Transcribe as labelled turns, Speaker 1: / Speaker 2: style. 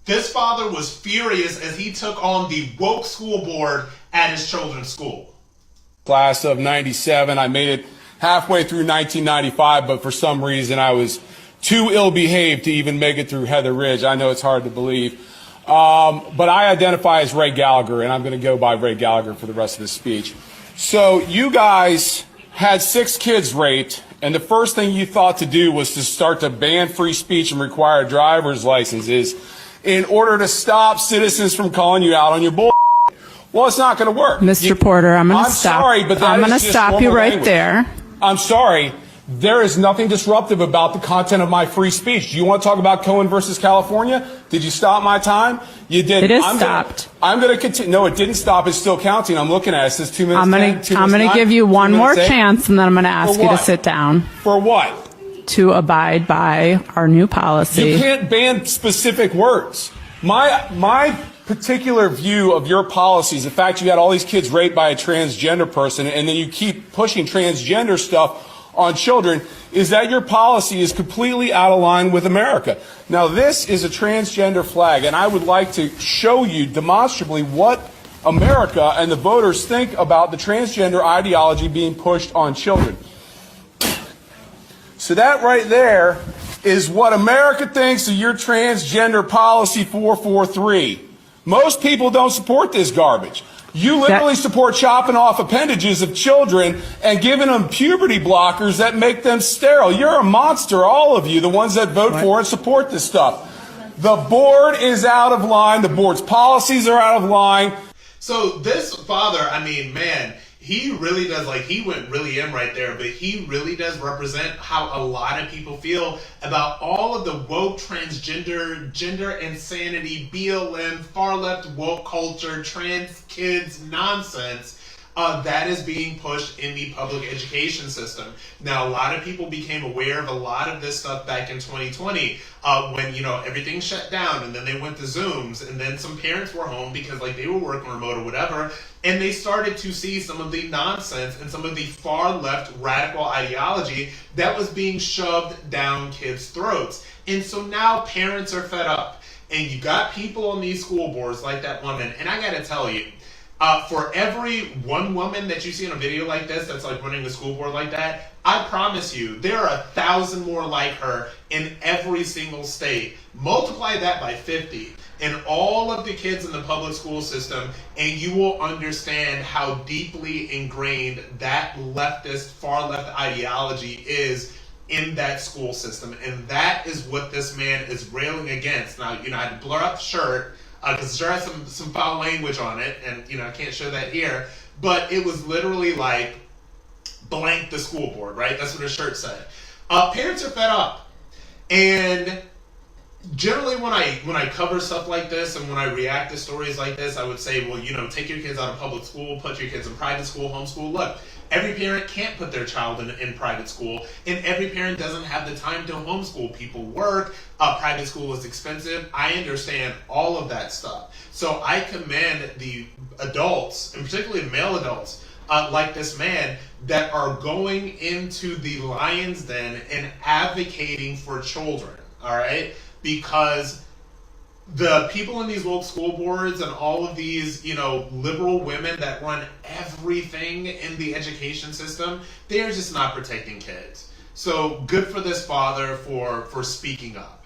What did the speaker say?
Speaker 1: This father was furious as he took on the woke school board at his children's school.
Speaker 2: Class of 97. I made it halfway through 1995, but for some reason I was too ill-behaved to even make it through Heather Ridge. I know it's hard to believe. But I identify as Ray Gallagher, and I'm going to go by Ray Gallagher for the rest of this speech. So you guys had 6 kids raped, and the first thing you thought to do was to start to ban free speech and require driver's licenses in order to stop citizens from calling you out on your bull. Well, it's not going to work.
Speaker 3: Mr. Porter, I'm going to stop.
Speaker 2: Sorry, but
Speaker 3: I'm going to stop you right there.
Speaker 2: I'm sorry. There is nothing disruptive about the content of my free speech. Do you want to talk about Cohen versus California? Did you stop my time? You did.
Speaker 3: It is stopped.
Speaker 2: I'm going to continue. No, it didn't stop. It's still counting. I'm looking at it. It says 2 minutes.
Speaker 3: I'm going to give you one more chance, and then I'm going to ask you to sit down.
Speaker 2: For what?
Speaker 3: To abide by our new policy.
Speaker 2: You can't ban specific words. My particular view of your policies, the fact you had all these kids raped by a transgender person, and then you keep pushing transgender stuff on children, is that your policy is completely out of line with America. Now, this is a transgender flag, and I would like to show you demonstrably what America and the voters think about the transgender ideology being pushed on children. So that right there is what America thinks of your transgender policy 443. Most people don't support this garbage. You literally support chopping off appendages of children and giving them puberty blockers that make them sterile. You're a monster, all of you, the ones that vote for and support this stuff. The board is out of line. The board's policies are out of line.
Speaker 1: So this father, I mean, man, he really does, like, he went really in right there, but he really does represent how a lot of people feel about all of the woke, transgender, gender insanity, BLM, far-left woke culture, trans kids nonsense that is being pushed in the public education system. Now, a lot of people became aware of a lot of this stuff back in 2020 when, you know, everything shut down, and then they went to Zooms, and then some parents were home because, like, they were working remote or whatever, and they started to see some of the nonsense and some of the far-left radical ideology that was being shoved down kids' throats. And so now parents are fed up, and you got people on these school boards like that woman, and I gotta tell you, for every one woman that you see in a video like this that's like running the school board like that, I promise you there are 1,000 more like her in every single state. Multiply that by 50 and all of the kids in the public school system, and you will understand how deeply ingrained that leftist, far left ideology is in that school system. And that is what this man is railing against. Now, you know, I had to blur up the shirt because the shirt has some foul language on it, and, you know, I can't show that here, but it was literally like blank the school board, right? That's what his shirt said. Parents are fed up, and generally when I cover stuff like this and when I react to stories like this, I would say, well, you know, take your kids out of public school, put your kids in private school, homeschool. Look, every parent can't put their child in private school, and every parent doesn't have the time to homeschool. People work, private school is expensive. I understand all of that stuff. So I commend the adults, and particularly the male adults, like this man, that are going into the lion's den and advocating for children, all right? Because the people in these woke school boards and all of these, you know, liberal women that run everything in the education system, they're just not protecting kids. So good for this father for speaking up.